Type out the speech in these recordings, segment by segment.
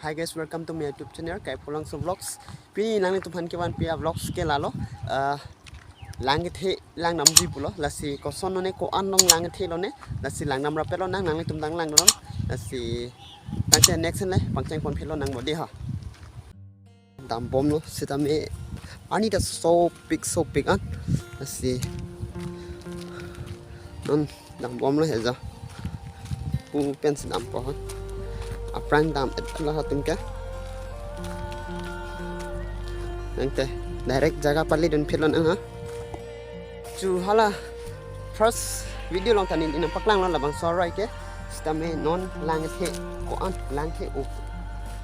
Hi guys, welcome to my YouTube channel KAIPHOLANGSO vlogs. Pini lang ni tuhan kewan pia vlogs ke lalo. Lang kethe lang namji pulo. Lasi koson ne ko anong lang kethe lo ne. Lasi lang nam rapelo nang ni tumdang lang don. Lasi tangche next le pangcheng pon phelo nang modi ha. Dam bom lo sitame ani da so big an. Lasi non dam bom lo heza. Pu pen dam po. Aprang dam Allah hatumka nangte direct jaga pali dan filon ha chu hala first video long tani ina paklang lo labang sorai ke stame non lang the ko an lang the u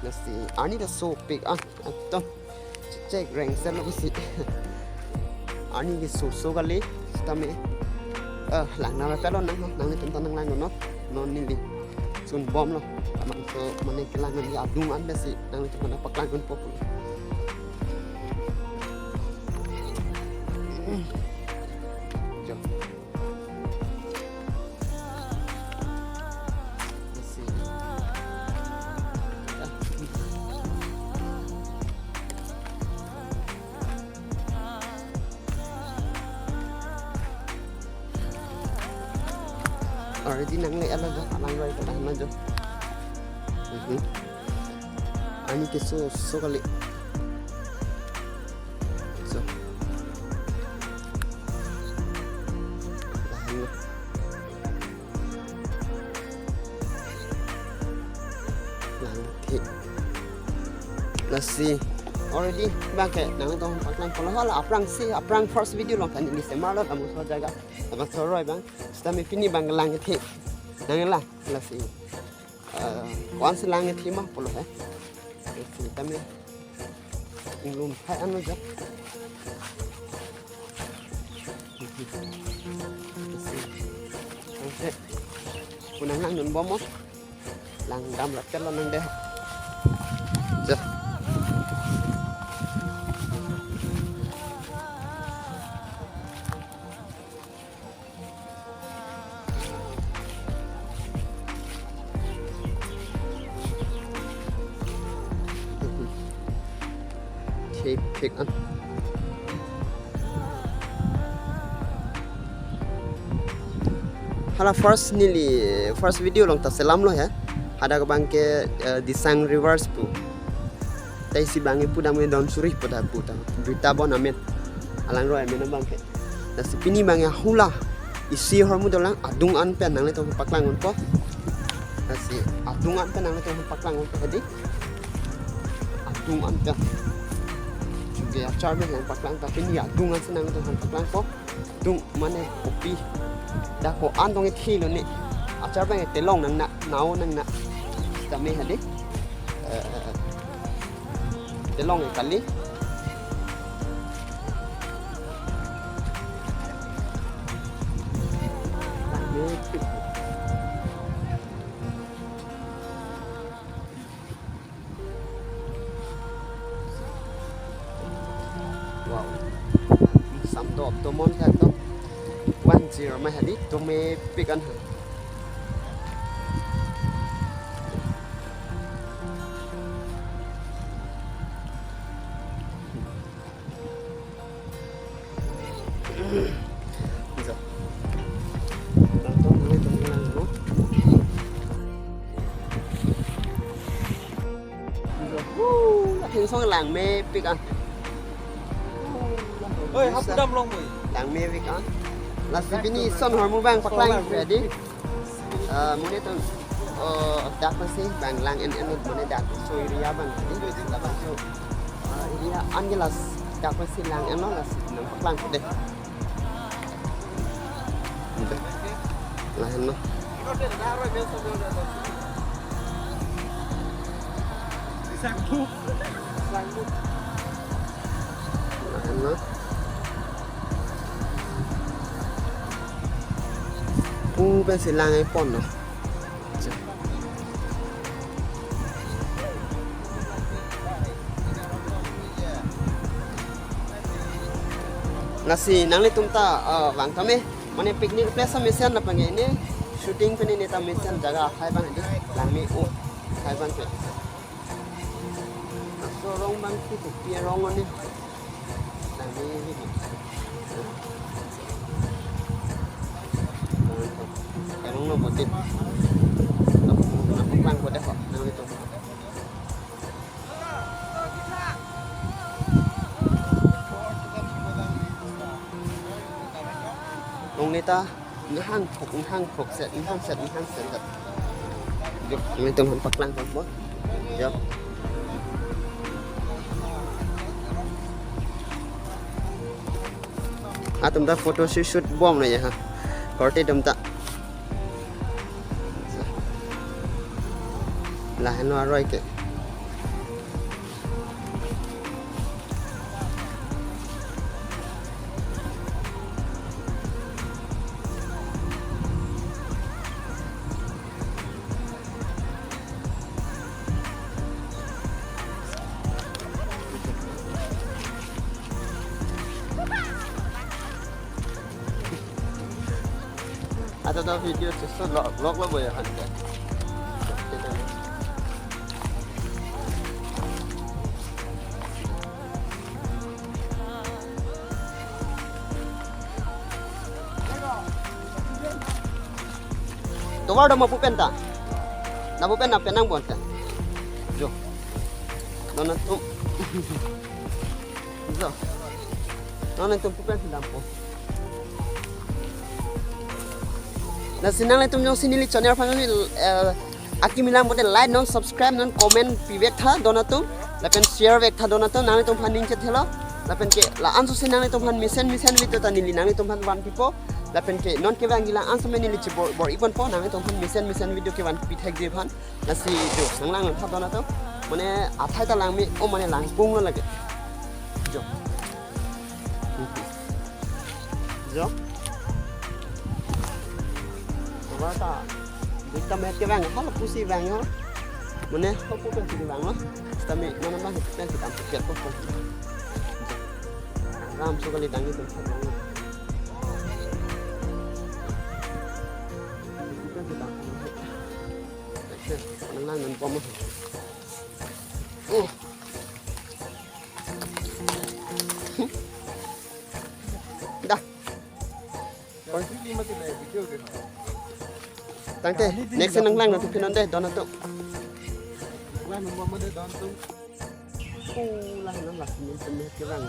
nasi ani da so big an atom check rank sel lo si ani ki so gali stame lang na pelon nang ni tum lang no non ni sun bom lo amang so mane kelangan ya adung anda sih nang itu mana paklangan popul jo nasi already nang le ala jo nang roi ka na jo ani ke so kali so let's see already bangke nang tong paklang pola hala aprang first video long kan di semar lo kamu so jaga sama soroi bang stami pini bang lang the nang lah let's see once lang it mah polo kami ingum hai anu jo okay punang lang nun bom lang dam lat kan nang deh jo pick an hala first video long ta selam lo ya ada ke bangke disang reverse pu tai si bangi pu dam don surih pada pu ta berita bon amen alang ro amen bangke da si pini bangi hula isi hormu dolang adung an pen nang le to paklang un po da si adung an pen nang le to paklang un tadi adung an pen dia charme yang paklang tapi ni adung an senang tu paklang ko dung mane kopi dah ko andong thi lo ni acar bang telong nang na nau nang na kami hadi telong kali wow samto optomon ka to 10 mai hadi to me pikan bisa tanto mulai tenggelam no song lang me pikan ơi hấp đâm luôn mày lang me pikan lasi bini son hormu bang paklang ready mune ton dak masih bang lang en mune dak so ria bang ini bang so ria angelas dak masih lang en las nang paklang deh lah no Disang ben silang ay pon no nasi nang litum ta wang kami mane picnic place mission na pangi ini shooting pe ni ta mission jaga hai bang di lang mi u hai bang pe rong bang kita pia rong ni. Tapi ni. Emang lo buatin. Nak pelang buat apa? Nang itu. Long ni ta hang phok set kat. Jom, ini teman pelang kan bos. Jom. तुमदा photo shoot बम नहीं है करते तुमदा लाहन आरोई के ada dah video tu log lah boleh hantar. Tu ada mau pupen tak? Nak pupen nak penang buat tak? Jo, nona tu, jo, nona tu pupen sedang pun. Nah senang itu menjadi sini channel family aki milang bote like non subscribe non comment pivek tha donatum lapen share vek tha donatum nang itu fan ning thelo lapen ke la ansu senang itu fan mission video tani li nang itu fan one people lapen ke non ke bang gila ansu meni li bor ipon po nang itu fan mission video ke one pithek je fan nasi jo nang lang tha donatum mane athai ta lang mi o mane lang pung lo lage jo jo ta kita met ke bang hal pusi bang ho mane ho pu pen si bang lo tami nana bang pen kita ambil ko ram so kali dangi tu bang kita nang nan pom dah kon ni mati le video ke tangte next nang lang tu pinon deh don tu lang nombor mana don tu lang nam lah ni temeh ke lang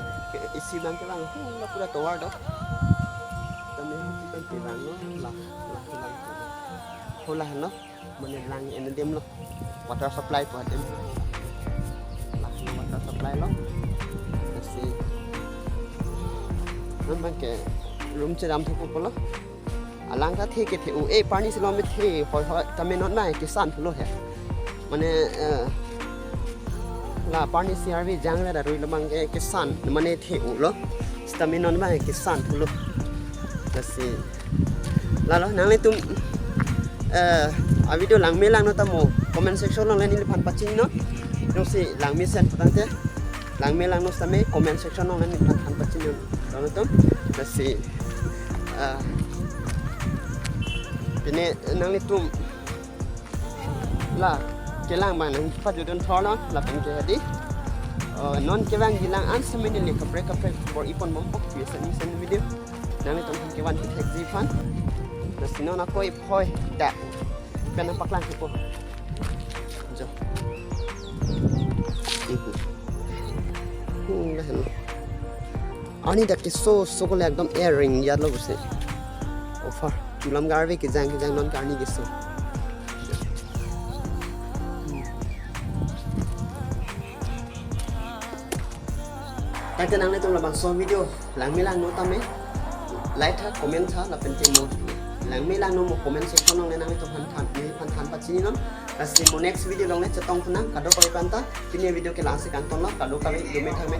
isi bang ke lang lah pura tawar dah temeh kita ke lang no lah lang no mana lang en dem lo water supply buat dem lah water supply lo nasi nampak ke room cedam tu pula alang ka the ke the u e pani silo me the hoi hoi tame non na ke san phulo he mane la pani crv jang la roi lamang ke san mane the u lo tame non ba ke san phulo lasi la lo nang le tum a video lang me lang no tamo comment section long le ni phan paching no no si lang me sen patang te lang me lang no tame comment section long le ni phan paching no tum lasi ini nang itu lah kelang mana empat juta orang lah penjadi non kelang hilang ansem ini lek kaprek for ipon mompok biasa ni sen video nang itu kewan hitek zifan nasi non aku ipoi dak kena paklang kipo jo itu lah ani dak so kole ekdom airing yad lo buse offer Julam garve ke jang non karni ke so nang le tum labang so video lang milang no tame like tha comment tha la pen mo lang milang no mo comment section nong le nang to phan than pachini non kasi mo next video long le chatong phuna kado koi panta kini video ke lang se kan ton lo kado kali lume thame